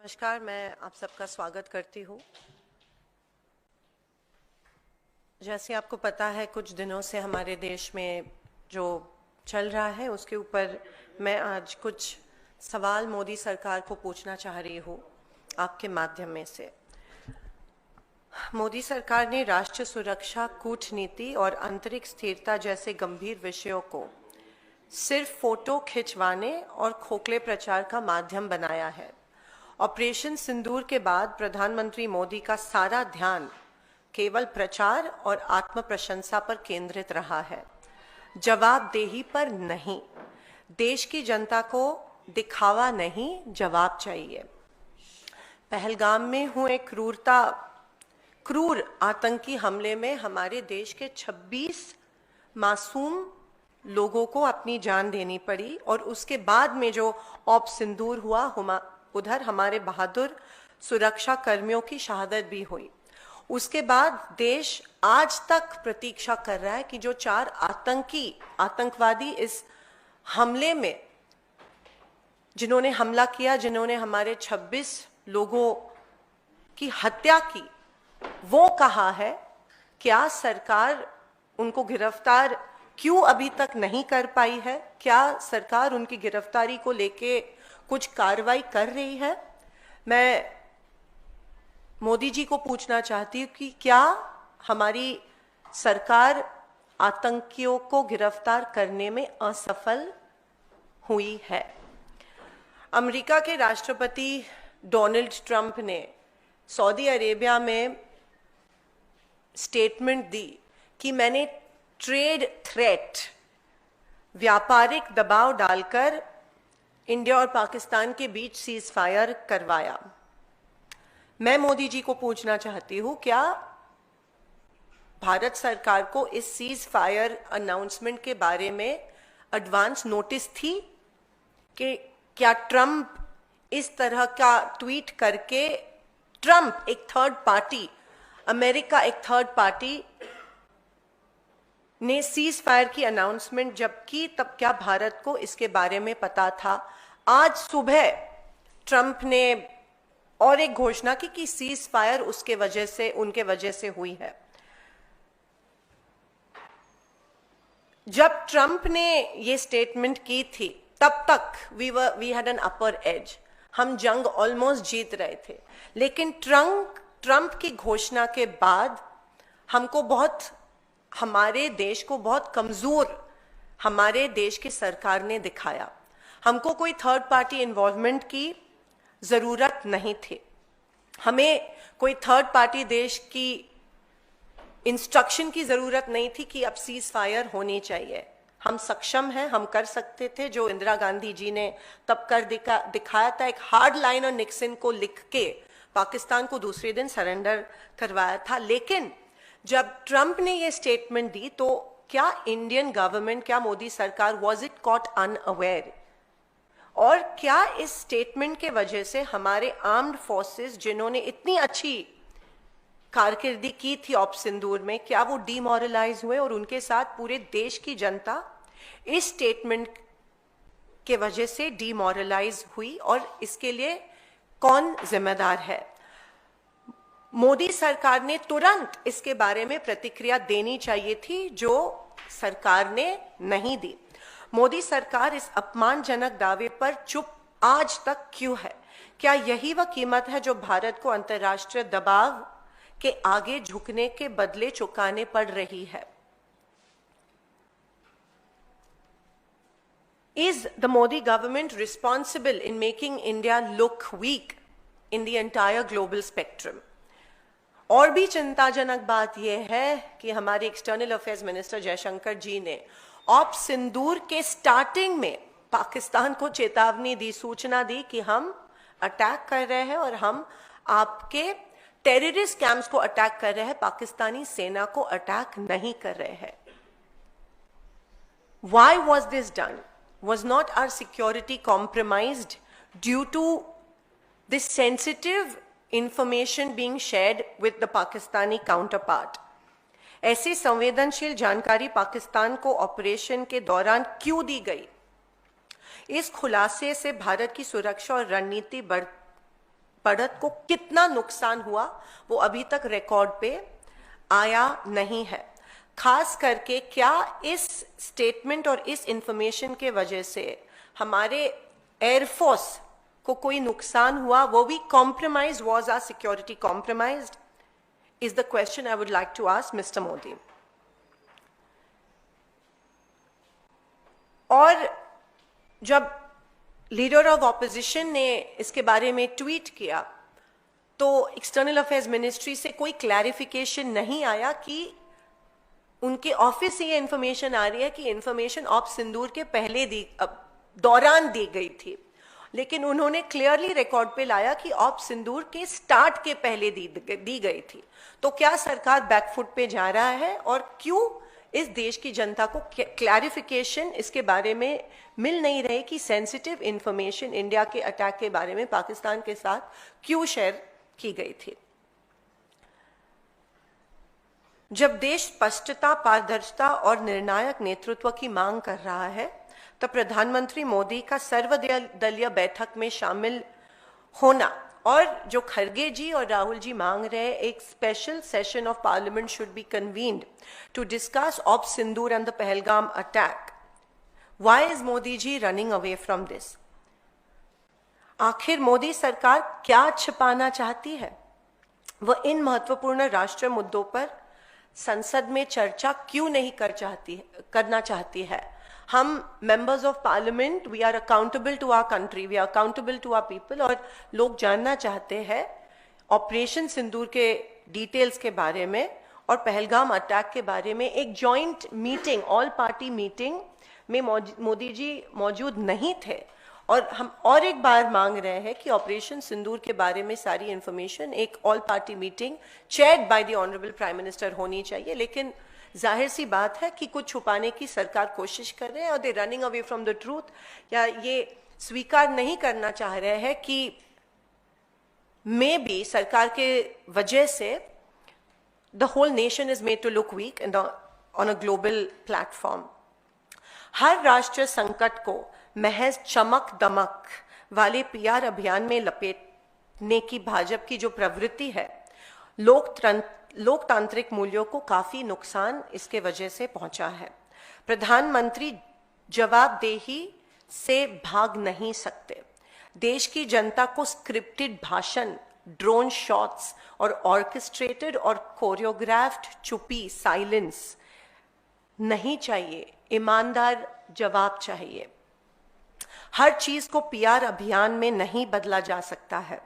नमस्कार, मैं आप सबका स्वागत करती हूँ। जैसे आपको पता है, कुछ दिनों से हमारे देश में जो चल रहा है उसके ऊपर मैं आज कुछ सवाल मोदी सरकार को पूछना चाह रही हूँ आपके माध्यम में से। मोदी सरकार ने राष्ट्रीय सुरक्षा, कूटनीति और आंतरिक स्थिरता जैसे गंभीर विषयों को सिर्फ फोटो खिंचवाने और खोखले प्रचार का माध्यम बनाया है। ऑपरेशन सिंदूर के बाद प्रधानमंत्री मोदी का सारा ध्यान केवल प्रचार और आत्म प्रशंसा पर केंद्रित रहा है, जवाबदेही पर नहीं। देश की जनता को दिखावा नहीं, जवाब चाहिए। पहलगाम में हुए क्रूर आतंकी हमले में हमारे देश के 26 मासूम लोगों को अपनी जान देनी पड़ी और उसके बाद में जो ऑप सिंदूर हुआ, उधर हमारे बहादुर सुरक्षा कर्मियों की शहादत भी हुई। उसके बाद देश आज तक प्रतीक्षा कर रहा है कि जो 4 आतंकवादी इस हमले में जिन्होंने हमला किया, जिन्होंने हमारे 26 लोगों की हत्या की, वो कहाँ है? क्या सरकार उनको गिरफ्तार क्यों अभी तक नहीं कर पाई है? क्या सरकार उनकी गिरफ्तारी को लेके कुछ कार्रवाई कर रही है? मैं मोदी जी को पूछना चाहती हूँ कि क्या हमारी सरकार आतंकियों को गिरफ्तार करने में असफल हुई है? अमेरिका के राष्ट्रपति डोनाल्ड ट्रंप ने सऊदी अरेबिया में स्टेटमेंट दी कि मैंने ट्रेड थ्रेट, व्यापारिक दबाव डालकर इंडिया और पाकिस्तान के बीच सीज फायर करवाया। मैं मोदी जी को पूछना चाहती हूं, क्या भारत सरकार को इस सीज फायर अनाउंसमेंट के बारे में एडवांस नोटिस थी? कि क्या ट्रंप इस तरह का ट्वीट करके, ट्रंप एक थर्ड पार्टी, अमेरिका एक थर्ड पार्टी ने सीज फायर की अनाउंसमेंट जब की, तब क्या भारत को इसके बारे में पता था? आज सुबह ट्रंप ने और एक घोषणा की कि सीज फायर उनके वजह से हुई है। जब ट्रंप ने ये स्टेटमेंट की थी, तब तक we had an upper edge, हम जंग ऑलमोस्ट जीत रहे थे। लेकिन ट्रंप की घोषणा के बाद हमारे देश को बहुत कमजोर हमारे देश की सरकार ने दिखाया। हमको कोई थर्ड पार्टी इन्वॉल्वमेंट की जरूरत नहीं थी, हमें कोई थर्ड पार्टी देश की इंस्ट्रक्शन की जरूरत नहीं थी कि अब सीज फायर होनी चाहिए। हम सक्षम हैं, हम कर सकते थे जो इंदिरा गांधी जी ने तब कर दिखाया था। एक हार्ड लाइन और निक्सन को लिख के पाकिस्तान को दूसरे दिन सरेंडर करवाया था। लेकिन जब ट्रंप ने ये स्टेटमेंट दी, तो क्या इंडियन गवर्नमेंट, क्या मोदी सरकार वॉज इट कॉट अनअवेयर? और क्या इस स्टेटमेंट के वजह से हमारे आर्म्ड फोर्सेस, जिन्होंने इतनी अच्छी कारकिर्दी की थी ऑप सिंदूर में, क्या वो डीमोरलाइज हुए? और उनके साथ पूरे देश की जनता इस स्टेटमेंट के वजह से डीमोरलाइज हुई, और इसके लिए कौन जिम्मेदार है? मोदी सरकार ने तुरंत इसके बारे में प्रतिक्रिया देनी चाहिए थी, जो सरकार ने नहीं दी। मोदी सरकार इस अपमानजनक दावे पर चुप आज तक क्यों है? क्या यही वह कीमत है जो भारत को अंतर्राष्ट्रीय दबाव के आगे झुकने के बदले चुकाने पड़ रही है? Is the Modi government responsible in making India look weak in the entire global spectrum? और भी चिंताजनक बात यह है कि हमारे एक्सटर्नल अफेयर्स मिनिस्टर जयशंकर जी ने ऑप सिंदूर के स्टार्टिंग में पाकिस्तान को चेतावनी दी, सूचना दी कि हम अटैक कर रहे हैं और हम आपके टेररिस्ट कैंप्स को अटैक कर रहे हैं, पाकिस्तानी सेना को अटैक नहीं कर रहे हैं। Why was this done? Was not our security compromised due to this sensitive information being shared with the Pakistani counterpart? ऐसी संवेदनशील जानकारी पाकिस्तान को ऑपरेशन के दौरान क्यों दी गई? इस खुलासे से भारत की सुरक्षा और रणनीति बढ़त को कितना नुकसान हुआ वो अभी तक रिकॉर्ड पे आया नहीं है। खास करके क्या इस स्टेटमेंट और इस इंफॉर्मेशन के वजह से हमारे एयरफोर्स को कोई नुकसान हुआ, वो भी compromise, was our security compromised, is the question I would like to ask mister Modi. और जब लीडर ऑफ ऑपोजिशन ने इसके बारे में ट्वीट किया तो एक्सटर्नल अफेयर्स मिनिस्ट्री से कोई क्लैरिफिकेशन नहीं आया कि उनके ऑफिस से ये इंफॉर्मेशन आ रही है कि इंफॉर्मेशन ऑप सिंदूर के पहले दौरान दी गई थी, लेकिन उन्होंने क्लियरली रिकॉर्ड पे लाया कि ऑप सिंदूर के स्टार्ट के पहले दी गई थी। तो क्या सरकार बैकफुट पे जा रहा है और क्यों इस देश की जनता को क्लैरिफिकेशन इसके बारे में मिल नहीं रही कि सेंसिटिव इंफॉर्मेशन इंडिया के अटैक के बारे में पाकिस्तान के साथ क्यों शेयर की गई थी। जब देश स्पष्टता, पारदर्शिता और निर्णायक नेतृत्व की मांग कर रहा है तब प्रधानमंत्री मोदी का सर्वदलीय बैठक में शामिल होना और जो खरगे जी और राहुल जी मांग रहे हैं, एक special session of Parliament should be convened to discuss op Sindoor and the Pahalgam attack. Why is Modi ji running away from this? आखिर मोदी सरकार क्या छिपाना चाहती है? वह इन महत्वपूर्ण राष्ट्रीय मुद्दों पर संसद में चर्चा क्यों नहीं करना चाहती है? हम members of Parliament, we are accountable to our country, we are accountable to our people, और लोग जानना चाहते हैं ऑपरेशन सिंदूर के डिटेल्स के बारे में और पहलगाम अटैक के बारे में। एक joint meeting, all party meeting में मोदी जी मौजूद नहीं थे और हम और एक बार मांग रहे हैं कि ऑपरेशन सिंदूर के बारे में सारी इंफॉर्मेशन एक all party meeting chaired by the honourable prime minister होनी चाहिए। लेकिन जाहिर सी बात है कि कुछ छुपाने की सरकार कोशिश कर रहे हैं और दे running away from the truth, या ये स्वीकार नहीं करना चाह रहे हैं कि मे बी सरकार के वजह से the whole nation is made to look weak on a global platform. हर राष्ट्रीय संकट को महज चमक दमक वाले पीआर अभियान में लपेटने की भाजपा की जो प्रवृत्ति है, लोकतांत्रिक मूल्यों को काफी नुकसान इसके वजह से पहुंचा है। प्रधानमंत्री जवाबदेही से भाग नहीं सकते। देश की जनता को स्क्रिप्टेड भाषण, ड्रोन शॉट्स और ऑर्केस्ट्रेटेड और कोरियोग्राफ्ड चुप्पी, साइलेंस नहीं चाहिए। ईमानदार जवाब चाहिए। हर चीज को पीआर अभियान में नहीं बदला जा सकता है।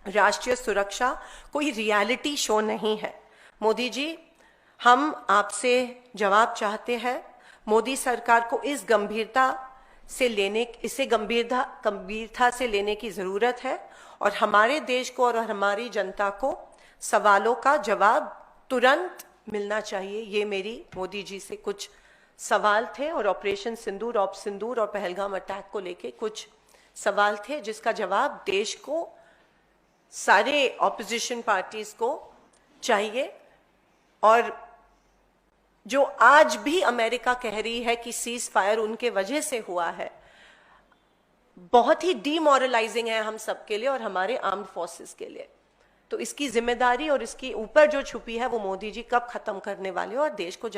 राष्ट्रीय सुरक्षा कोई रियलिटी शो नहीं है। मोदी जी, हम आपसे जवाब चाहते हैं। मोदी सरकार को इसे गंभीरता से लेने की जरूरत है और हमारे देश को और हमारी जनता को सवालों का जवाब तुरंत मिलना चाहिए। ये मेरी मोदी जी से कुछ सवाल थे और ऑपरेशन सिंदूर, ऑप सिंदूर और पहलगाम अटैक को लेके कुछ सवाल थे जिसका जवाब देश को, सारे ऑपोजिशन पार्टीज को चाहिए। और जो आज भी अमेरिका कह रही है कि सीज फायर उनके वजह से हुआ है, बहुत ही डीमोरलाइजिंग है हम सबके लिए और हमारे आर्म्ड फोर्सेस के लिए। तो इसकी जिम्मेदारी और इसकी ऊपर जो छुपी है वो मोदी जी कब खत्म करने वाले और देश को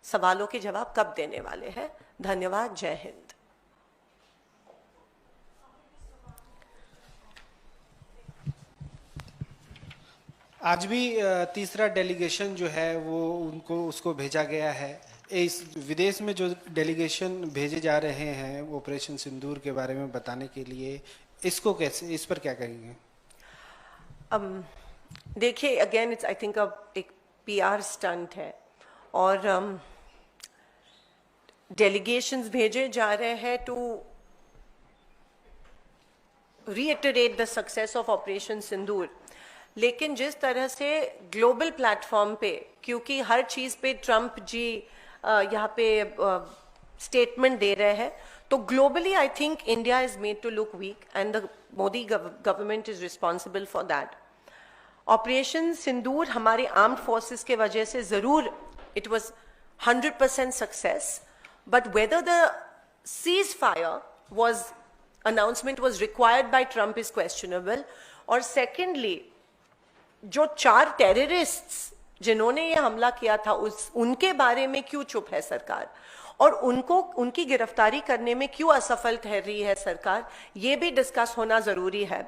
सवालों के जवाब कब देने वाले हैं? धन्यवाद। जय हिंद। आज भी तीसरा डेलीगेशन जो है वो उसको भेजा गया है। इस विदेश में जो डेलीगेशन भेजे जा रहे हैं ऑपरेशन सिंदूर के बारे में बताने के लिए, इसको कैसे, इस पर क्या कहेंगे? देखिए, अगेन इट्स आई थिंक एक पीआर स्टंट है और डेलीगेशंस भेजे जा रहे हैं to reiterate the success of operation Sindoor. लेकिन जिस तरह से ग्लोबल प्लेटफॉर्म पे, क्योंकि हर चीज पे ट्रंप जी यहाँ पे स्टेटमेंट दे रहे हैं, तो globally I think India is made to look weak and the Modi government is responsible for that. Operation Sindoor हमारे आर्म्ड फोर्सेस के वजह से जरूर it was 100% success, but whether the ceasefire was announcement was required by Trump is questionable. और secondly, जो 4 terrorists जिन्होंने ये हमला किया था उनके बारे में क्यों चुप है सरकार, और उनकी गिरफ्तारी करने में क्यों असफल ठहर रही है सरकार, ये भी डिस्कस होना जरूरी है.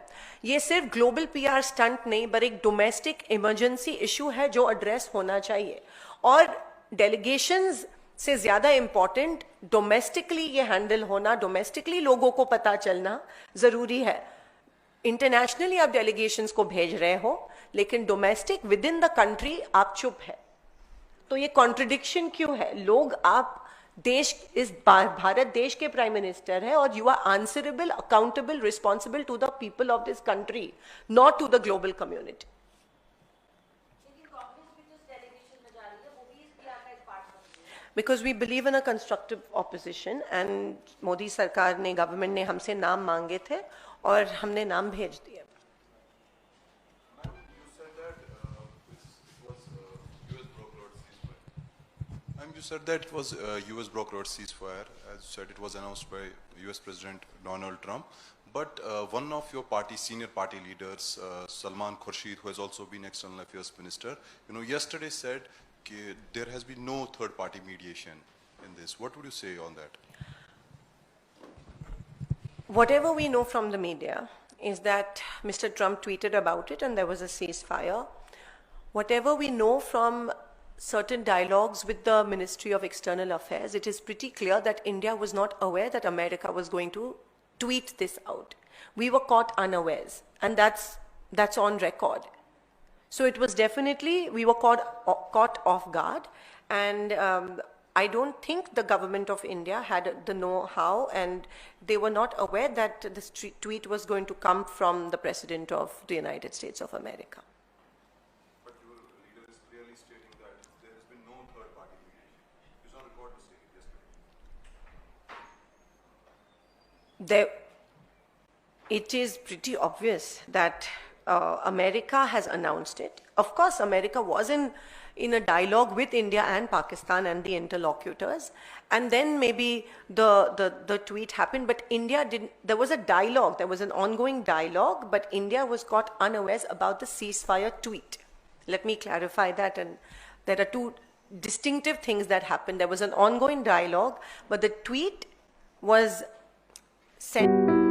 ये सिर्फ ग्लोबल पीआर स्टंट नहीं, पर एक डोमेस्टिक इमरजेंसी इशू है जो एड्रेस होना चाहिए. और डेलीगेशंस से ज्यादा इंपॉर्टेंट डोमेस्टिकली ये हैंडल होना, डोमेस्टिकली लोगों को पता चलना जरूरी है. इंटरनेशनली आप डेलीगेशंस को भेज रहे हो, लेकिन domestic with in the country आप चुप है. तो ये कॉन्ट्रडिक्शन क्यों है? लोग, आप देश, इस भारत देश के प्राइम मिनिस्टर है, और you are answerable, accountable, responsible to the people of this country, not to the global community. Because we believe in a constructive opposition, and Modi सरकार ने, गवर्नमेंट ने हमसे नाम मांगे थे और हमने नाम भेज दिए. You said that it was US brokered ceasefire. As you said, it was announced by US President Donald Trump. But one of your party, senior party leaders, Salman Khurshid, who has also been External Affairs Minister, yesterday said there has been no third-party mediation in this. What would you say on that? Whatever we know from the media is that Mr. Trump tweeted about it and there was a ceasefire. Whatever we know from certain dialogues with the Ministry of External Affairs, it is pretty clear that India was not aware that America was going to tweet this out. We were caught unawares, and that's on record. So it was definitely, we were caught off guard, and I don't think the government of India had the know-how, and they were not aware that this tweet was going to come from the President of the United States of America. But your leader is clearly stating that there has been no third-party mediation. He's on record to say it yesterday. It is pretty obvious that America has announced it. Of course, America was in a dialogue with India and Pakistan and the interlocutors, and then maybe the tweet happened, but India didn't. There was a dialogue, there was an ongoing dialogue, but India was caught unawares about the ceasefire tweet. Let me clarify that, and there are two distinctive things that happened. There was an ongoing dialogue, but the tweet was sent.